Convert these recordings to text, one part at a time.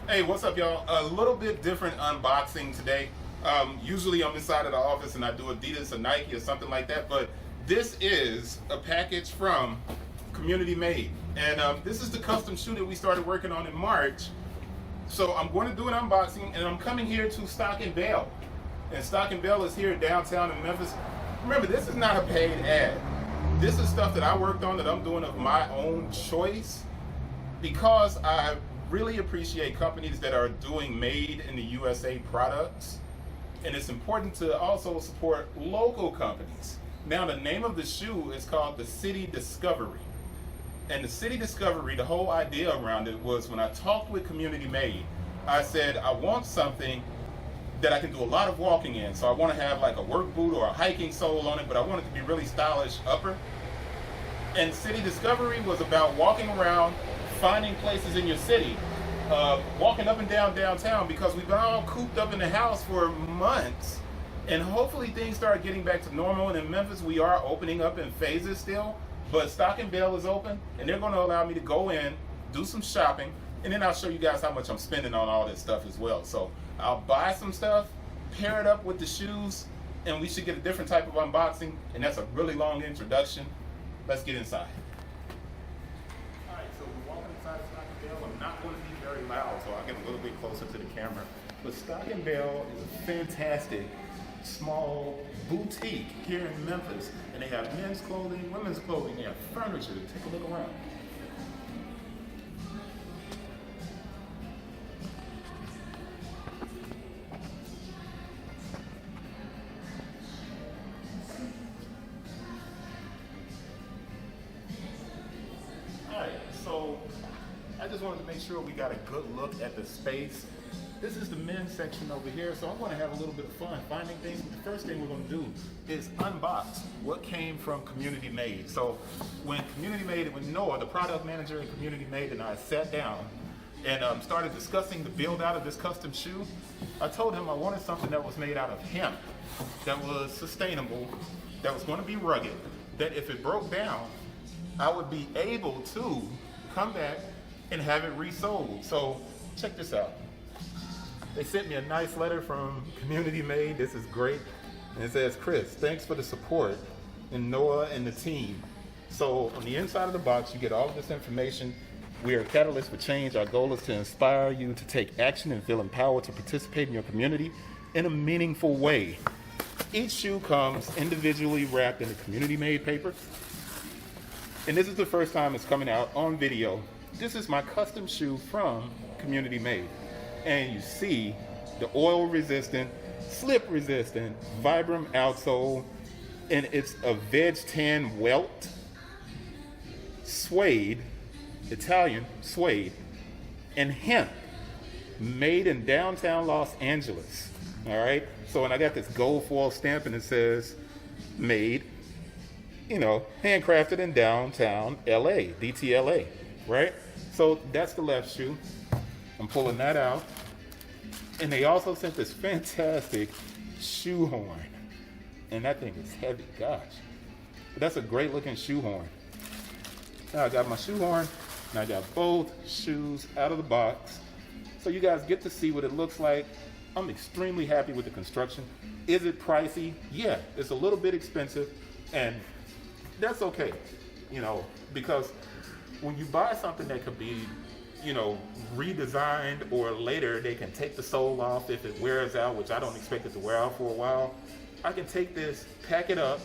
Hey, what's up, y'all? A little bit different unboxing today. Usually I'm inside of the office and I do Adidas or Nike or something like that, but this is a package from Community Made. And this is the custom shoe that we started working on in March. So I'm going to do an unboxing and I'm coming here to Stock and Belle. And Stock and Belle is here downtown in Memphis. Remember, this is not a paid ad. This is stuff that I worked on that I'm doing of my own choice because I really appreciate companies that are doing made in the USA products, and it's important to also support local companies. Now, the name of the shoe is called the City Discovery, and the City Discovery, the whole idea around it was when I talked with Community Made, I said I want something that I can do a lot of walking in. So I want to have like a work boot or a hiking sole on it, but I want it to be really stylish upper. And City Discovery was about walking around, finding places in your city, walking up and down downtown, because we've been all cooped up in the house for months, and hopefully things start getting back to normal. And in Memphis, we are opening up in phases still, but Stock and Belle is open, and they're going to allow me to go in, do some shopping, and then I'll show you guys how much I'm spending on all this stuff as well. So I'll buy some stuff, pair it up with the shoes, and we should get a different type of unboxing, and that's a really long introduction. Let's get inside. All right, so we're walking inside of Stock and Belle. I'm not going to be very loud, so I'll get a little bit closer to the camera. But Stock and Belle is a fantastic small boutique here in Memphis, and they have men's clothing, women's clothing, they have furniture. Take a look around. So I just wanted to make sure we got a good look at the space. This is the men's section over here, so I'm going to have a little bit of fun finding things. The first thing we're going to do is unbox what came from Community Made. So when Community Made, when Noah, the product manager at Community Made, and I sat down and started discussing the build out of this custom shoe, I told him I wanted something that was made out of hemp, that was sustainable, that was going to be rugged, that if it broke down, I would be able to come back and have it resold. So check this out. They sent me a nice letter from Community Made. This is great. And it says, Chris, thanks for the support, and Noah and the team. So on the inside of the box, you get all of this information. We are a catalyst for change. Our goal is to inspire you to take action and feel empowered to participate in your community in a meaningful way. Each shoe comes individually wrapped in a Community Made paper. And this is the first time it's coming out on video. This is my custom shoe from Community Made. And you see the oil resistant, slip resistant, Vibram outsole, and it's a veg tan welt, suede, Italian suede, and hemp, made in downtown Los Angeles. All right, so, and I got this gold foil stamp and it says made, you know, handcrafted in downtown LA, DTLA, right? So that's the left shoe. I'm pulling that out. And they also sent this fantastic shoe horn. And that thing is heavy, gosh. But that's a great looking shoe horn. Now I got my shoe horn, and I got both shoes out of the box. So you guys get to see what it looks like. I'm extremely happy with the construction. Is it pricey? Yeah, it's a little bit expensive, and that's okay, you know, because when you buy something that could be, you know, redesigned, or later they can take the sole off if it wears out, which I don't expect it to wear out for a while, I can take this, pack it up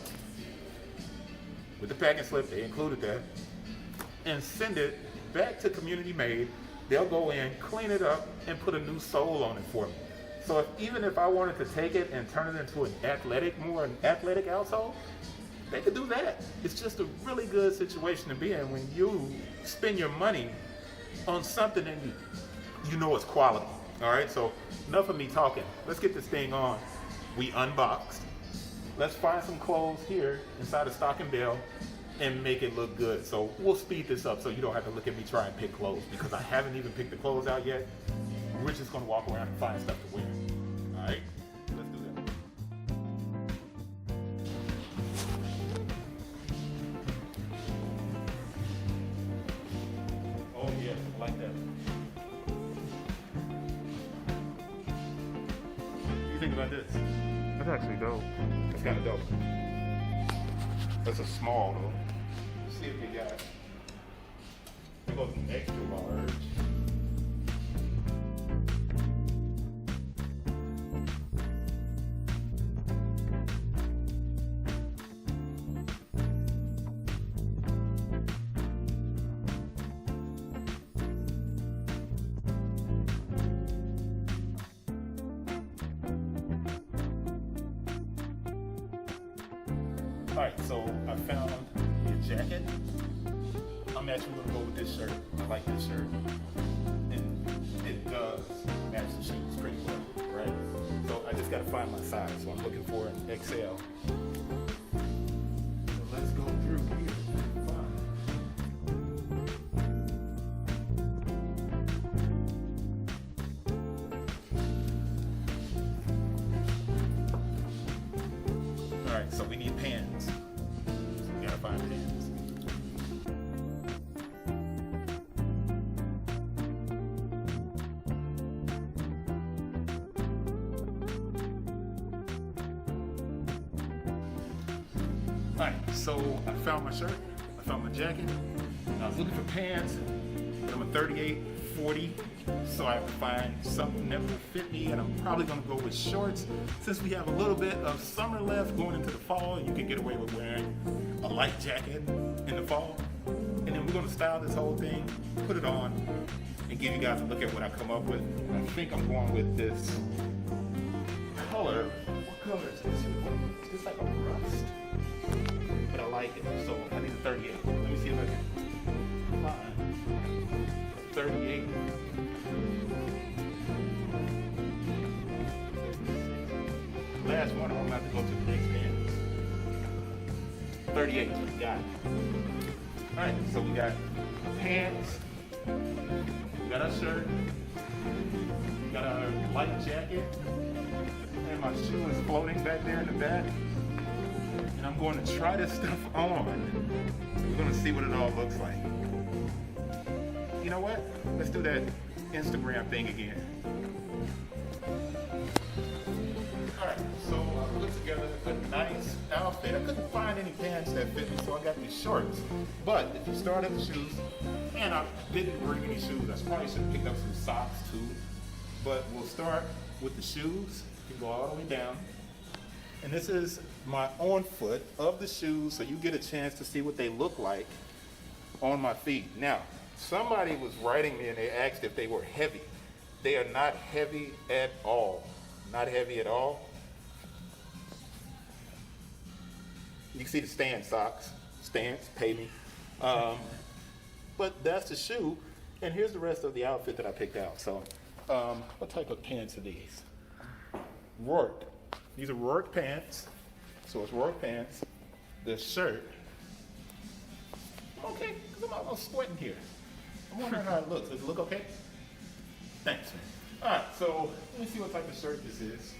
with the packing slip, they included that, and send it back to Community Made. They'll go in, clean it up, and put a new sole on it for me. So even if I wanted to take it and turn it into an athletic outsole, they could do that. It's just a really good situation to be in when you spend your money on something and you know it's quality. All right, so enough of me talking. Let's get this thing on. We unboxed. Let's find some clothes here inside of Stock and Belle and make it look good. So we'll speed this up so you don't have to look at me try and pick clothes, because I haven't even picked the clothes out yet. We're just gonna walk around and find stuff to wear. All right, let's do that. Oh yeah, like that. you think about this? That's actually dope. That's kind of dope. That's a small though. Let's see if they got. They go extra large. All right, so I found a jacket. I'm actually gonna go with this shirt. I like this shirt. And it does match the shoes pretty well, right? So I just gotta find my size. So I'm looking for an XL. So let's go through here. Alright, so we need pants. So we gotta find pants. Alright, so I found my shirt, I found my jacket, and I was looking for pants, but I'm a 38, 40, so I have to find something that will fit me, and I'm probably gonna go with shorts, since we have a little bit of summer left going into the fall. You can get away with wearing a light jacket in the fall, and then we're gonna style this whole thing, put it on, and give you guys a look at what I come up with. I think I'm going with this color. What color is this? It's just like a rust. But I like it, so I need a 38. Let me see if I can find a 38. Last one, I'm about to go to the next pants. 38, got it. Alright, so we got pants, we got our shirt, we got our light jacket, and my shoe is floating back there in the back. And I'm going to try this stuff on. We're going to see what it all looks like. You know what? Let's do that Instagram thing again. Alright, so I put together a nice outfit. I couldn't find any pants that fit me, so I got these shorts. But if you start at the shoes, and I didn't bring any shoes, I probably should have picked up some socks too. But we'll start with the shoes. You can go all the way down. And this is my on foot of the shoes, so you get a chance to see what they look like on my feet. Now, somebody was writing me and they asked if they were heavy. They are not heavy at all. Not heavy at all. You can see the Stan socks. Stance, pay me. But that's the shoe, and here's the rest of the outfit that I picked out. So, what type of pants are these? Rourke. These are Rourke pants. So it's Rourke pants. The shirt. Okay, because I'm almost sweating here. I'm wondering how it looks. Does it look okay? Thanks, man. All right, so let me see what type of shirt this is.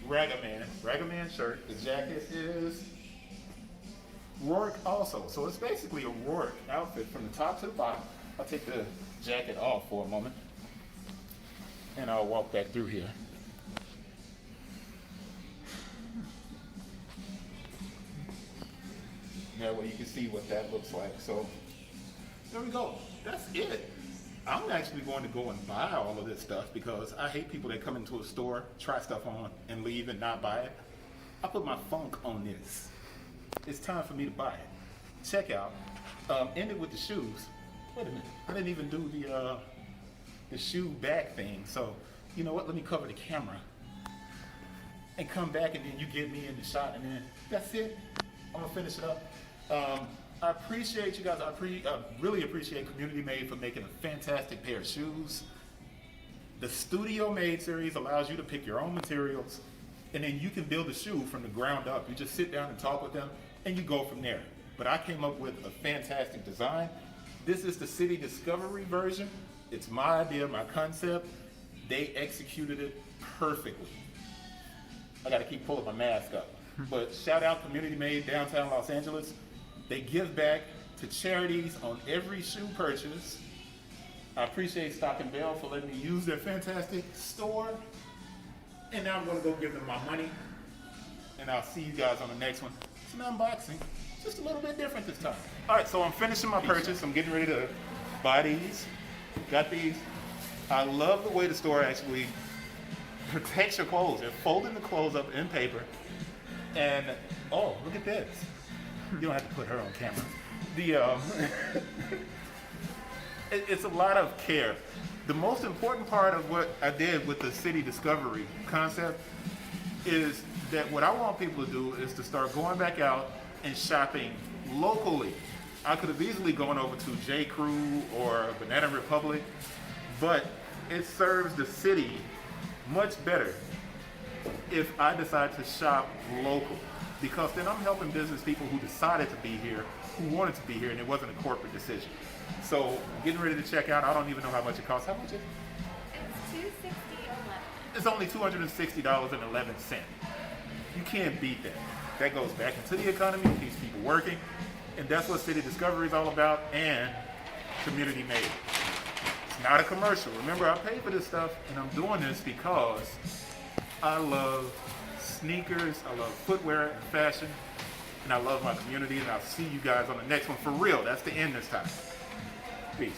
Ragaman shirt. The jacket is Rourke also. So it's basically a Rourke outfit from the top to the bottom. I'll take the jacket off for a moment, and I'll walk back through here. That way you can see what that looks like. So there we go. That's it. I'm actually going to go and buy all of this stuff because I hate people that come into a store, try stuff on, and leave and not buy it. I put my funk on this. It's time for me to buy it. Check out. Ended with the shoes. Wait a minute. I didn't even do the shoe bag thing. So you know what? Let me cover the camera and come back, and then you get me in the shot, and then that's it. I'm gonna finish it up. I appreciate you guys. I really appreciate COMUNITYmade for making a fantastic pair of shoes. The Studio Made series allows you to pick your own materials, and then you can build a shoe from the ground up. You just sit down and talk with them, and you go from there. But I came up with a fantastic design. This is the City Discovery version. It's my idea, my concept. They executed it perfectly. I gotta keep pulling my mask up. But shout out COMUNITYmade, downtown Los Angeles. They give back to charities on every shoe purchase. I appreciate Belle for letting me use their fantastic store. And now I'm gonna go give them my money. And I'll see you guys on the next one. It's an unboxing, just a little bit different this time. All right, so I'm finishing my purchase. I'm getting ready to buy these. Got these. I love the way the store actually protects your clothes. They're folding the clothes up in paper. And, oh, look at this. You don't have to put her on camera. It's a lot of care. The most important part of what I did with the city discovery concept is that what I want people to do is to start going back out and shopping locally. I could have easily gone over to J. Crew or Banana Republic, but it serves the city much better if I decide to shop local, because then I'm helping business people who decided to be here, who wanted to be here, and it wasn't a corporate decision. So I'm getting ready to check out. I don't even know how much it costs. How much is it? It's $260.11. It's only $260.11. You can't beat that. That goes back into the economy, keeps people working, and that's what City Discovery is all about, and Community Made. It's not a commercial. Remember, I pay for this stuff, and I'm doing this because I love sneakers, I love footwear and fashion, and I love my community, and I'll see you guys on the next one for real. That's the end this time. Peace.